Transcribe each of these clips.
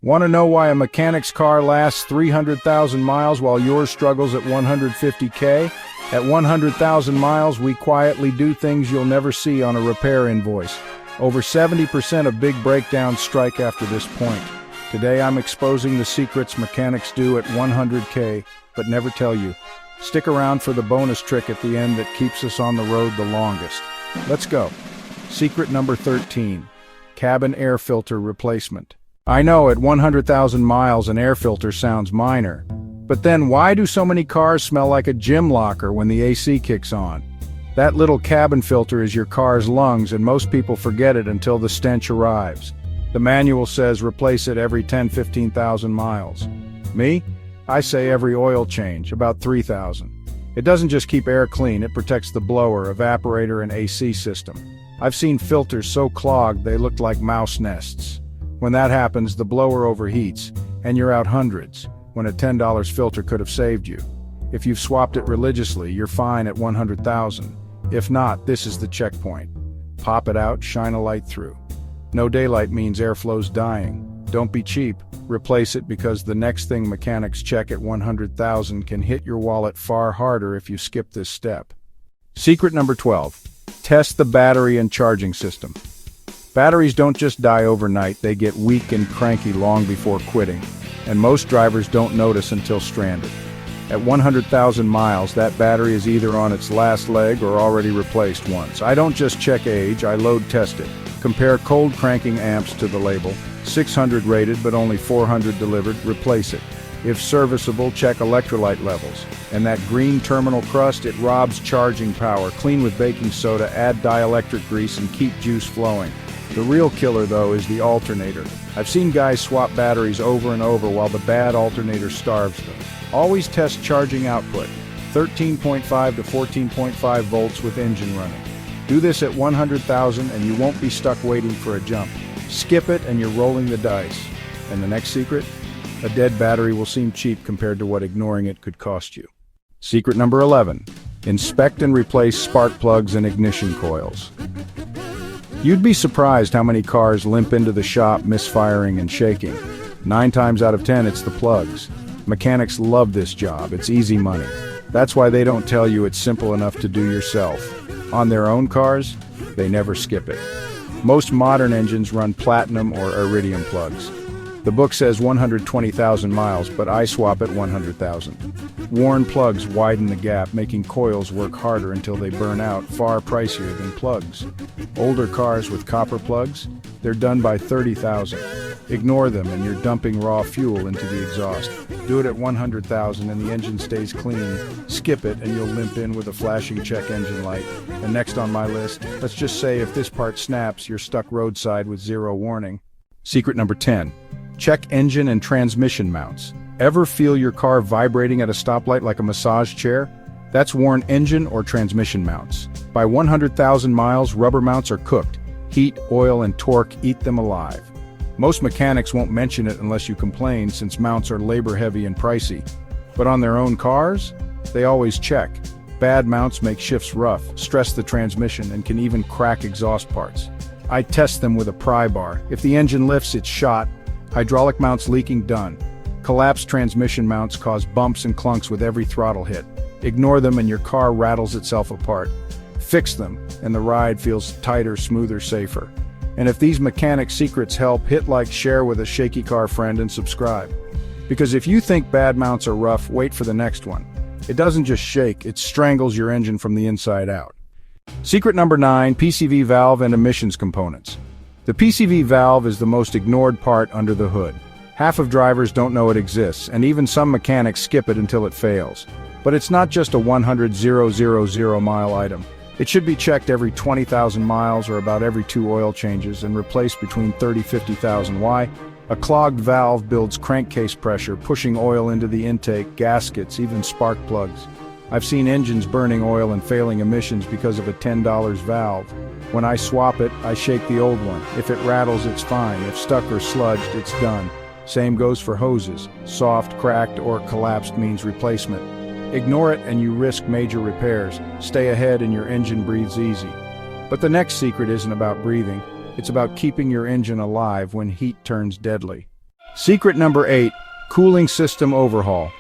Want to know why a mechanic's car lasts 300,000 miles while yours struggles at 150K? At 100,000 miles, we quietly do things you'll never see on a repair invoice. Over 70% of big breakdowns strike after this point. Today I'm exposing the secrets mechanics do at 100K, but never tell you. Stick around for the bonus trick at the end that keeps us on the road the longest. Let's go. Secret number 13. Cabin air filter replacement. I know at 100,000 miles an air filter sounds minor, but then why do so many cars smell like a gym locker when the AC kicks on? That little cabin filter is your car's lungs, and most people forget it until the stench arrives. The manual says replace it every 10-15,000 miles. Me? I say every oil change, about 3,000. It doesn't just keep air clean, it protects the blower, evaporator, and AC system. I've seen filters so clogged they looked like mouse nests. When that happens, the blower overheats, and you're out hundreds, when a $10 filter could have saved you. If you've swapped it religiously, you're fine at 100,000. If not, this is the checkpoint. Pop it out, shine a light through. No daylight means airflow's dying. Don't be cheap. Replace it, because the next thing mechanics check at 100,000 can hit your wallet far harder if you skip this step. Secret number 12. Test the battery and charging system. Batteries don't just die overnight, they get weak and cranky long before quitting, and most drivers don't notice until stranded. At 100,000 miles, that battery is either on its last leg or already replaced once. I don't just check age, I load test it. Compare cold cranking amps to the label. 600 rated but only 400 delivered, replace it. If serviceable, check electrolyte levels. And that green terminal crust, it robs charging power. Clean with baking soda, add dielectric grease, and keep juice flowing. The real killer, though, is the alternator. I've seen guys swap batteries over and over while the bad alternator starves them. Always test charging output, 13.5 to 14.5 volts with engine running. Do this at 100,000 and you won't be stuck waiting for a jump. Skip it and you're rolling the dice. And the next secret? A dead battery will seem cheap compared to what ignoring it could cost you. Secret number 11. Inspect and replace spark plugs and ignition coils. You'd be surprised how many cars limp into the shop misfiring and shaking. 9 times out of 10 it's the plugs. Mechanics love this job, it's easy money. That's why they don't tell you it's simple enough to do yourself. On their own cars, they never skip it. Most modern engines run platinum or iridium plugs. The book says 120,000 miles, but I swap at 100,000. Worn plugs widen the gap, making coils work harder until they burn out, far pricier than plugs. Older cars with copper plugs, they're done by 30,000. Ignore them and you're dumping raw fuel into the exhaust. Do it at 100,000 and the engine stays clean. Skip it and you'll limp in with a flashing check engine light. And next on my list, let's just say if this part snaps, you're stuck roadside with zero warning. Secret number 10. Check engine and transmission mounts. Ever feel your car vibrating at a stoplight like a massage chair? That's worn engine or transmission mounts. By 100,000 miles, rubber mounts are cooked. Heat, oil, and torque eat them alive. Most mechanics won't mention it unless you complain, since mounts are labor-heavy and pricey. But on their own cars, they always check. Bad mounts make shifts rough, stress the transmission, and can even crack exhaust parts. I test them with a pry bar. If the engine lifts, it's shot. Hydraulic mounts leaking, done. Collapsed transmission mounts cause bumps and clunks with every throttle hit. Ignore them and your car rattles itself apart. Fix them, and the ride feels tighter, smoother, safer. And if these mechanic secrets help, hit like, share with a shaky car friend, and subscribe. Because if you think bad mounts are rough, wait for the next one. It doesn't just shake, it strangles your engine from the inside out. Secret number 9, PCV valve and emissions components. The PCV valve is the most ignored part under the hood. Half of drivers don't know it exists, and even some mechanics skip it until it fails. But it's not just a 100,000 mile item. It should be checked every 20,000 miles or about every 2 oil changes and replaced between 30,000-50,000. Why? A clogged valve builds crankcase pressure, pushing oil into the intake, gaskets, even spark plugs. I've seen engines burning oil and failing emissions because of a $10 valve. When I swap it, I shake the old one. If it rattles, it's fine. If stuck or sludged, it's done. Same goes for hoses. Soft, cracked, or collapsed means replacement. Ignore it and you risk major repairs. Stay ahead and your engine breathes easy. But the next secret isn't about breathing. It's about keeping your engine alive when heat turns deadly. Secret number 8, cooling system overhaul.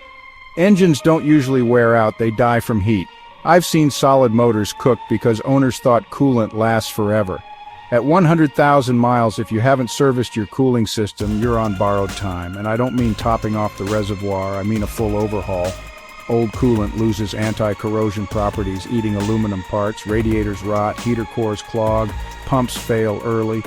Engines don't usually wear out, they die from heat. I've seen solid motors cooked because owners thought coolant lasts forever. At 100,000 miles, if you haven't serviced your cooling system, you're on borrowed time. And I don't mean topping off the reservoir, I mean a full overhaul. Old coolant loses anti-corrosion properties, eating aluminum parts, radiators rot, heater cores clog, pumps fail early.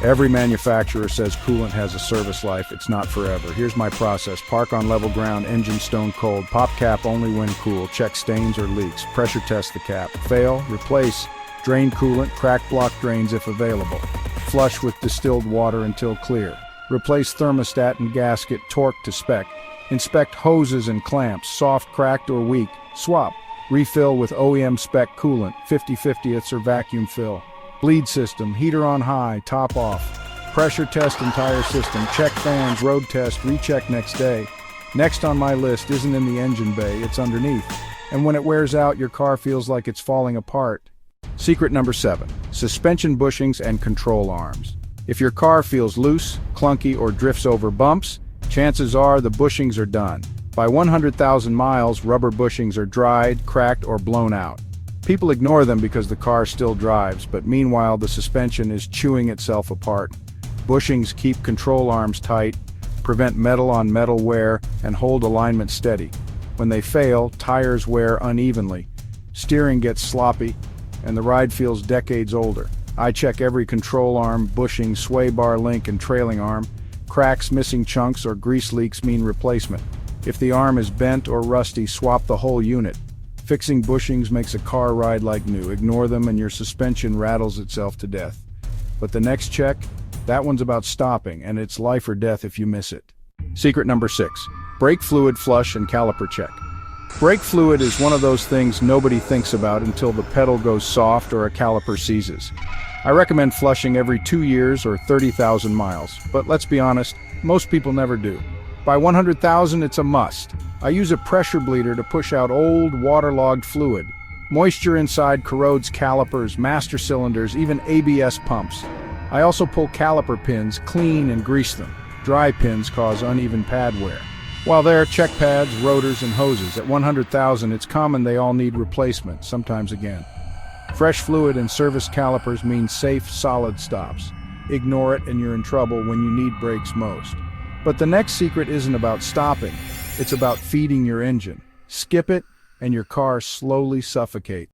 Every manufacturer says coolant has a service life. It's not forever. Here's my process. Park on level ground, engine stone cold, pop cap only when cool, check stains or leaks, pressure test the cap. Fail, replace, drain coolant, crack block drains if available. Flush with distilled water until clear. Replace thermostat and gasket, torque to spec. Inspect hoses and clamps, soft, cracked, or weak. Swap. Refill with OEM spec coolant, 50/50ths or vacuum fill. Bleed system, heater on high, top off. Pressure test entire system, check fans, road test, recheck next day. Next on my list isn't in the engine bay, it's underneath. And when it wears out, your car feels like it's falling apart. Secret number 7, suspension bushings and control arms. If your car feels loose, clunky, or drifts over bumps, chances are the bushings are done. By 100,000 miles, rubber bushings are dried, cracked, or blown out. People ignore them because the car still drives, but meanwhile the suspension is chewing itself apart. Bushings keep control arms tight, prevent metal-on-metal wear, and hold alignment steady. When they fail, tires wear unevenly, steering gets sloppy, and the ride feels decades older. I check every control arm, bushing, sway bar link, and trailing arm. Cracks, missing chunks, or grease leaks mean replacement. If the arm is bent or rusty, swap the whole unit. Fixing bushings makes a car ride like new. Ignore them and your suspension rattles itself to death. But the next check, that one's about stopping, and it's life or death if you miss it. Secret number 6, brake fluid flush and caliper check. Brake fluid is one of those things nobody thinks about until the pedal goes soft or a caliper seizes. I recommend flushing every 2 years or 30,000 miles, but let's be honest, most people never do. By 100,000, it's a must. I use a pressure bleeder to push out old, waterlogged fluid. Moisture inside corrodes calipers, master cylinders, even ABS pumps. I also pull caliper pins, clean and grease them. Dry pins cause uneven pad wear. While there, check pads, rotors, and hoses. At 100,000, it's common they all need replacement, sometimes again. Fresh fluid and service calipers mean safe, solid stops. Ignore it and you're in trouble when you need brakes most. But the next secret isn't about stopping. It's about feeding your engine. Skip it and your car slowly suffocates.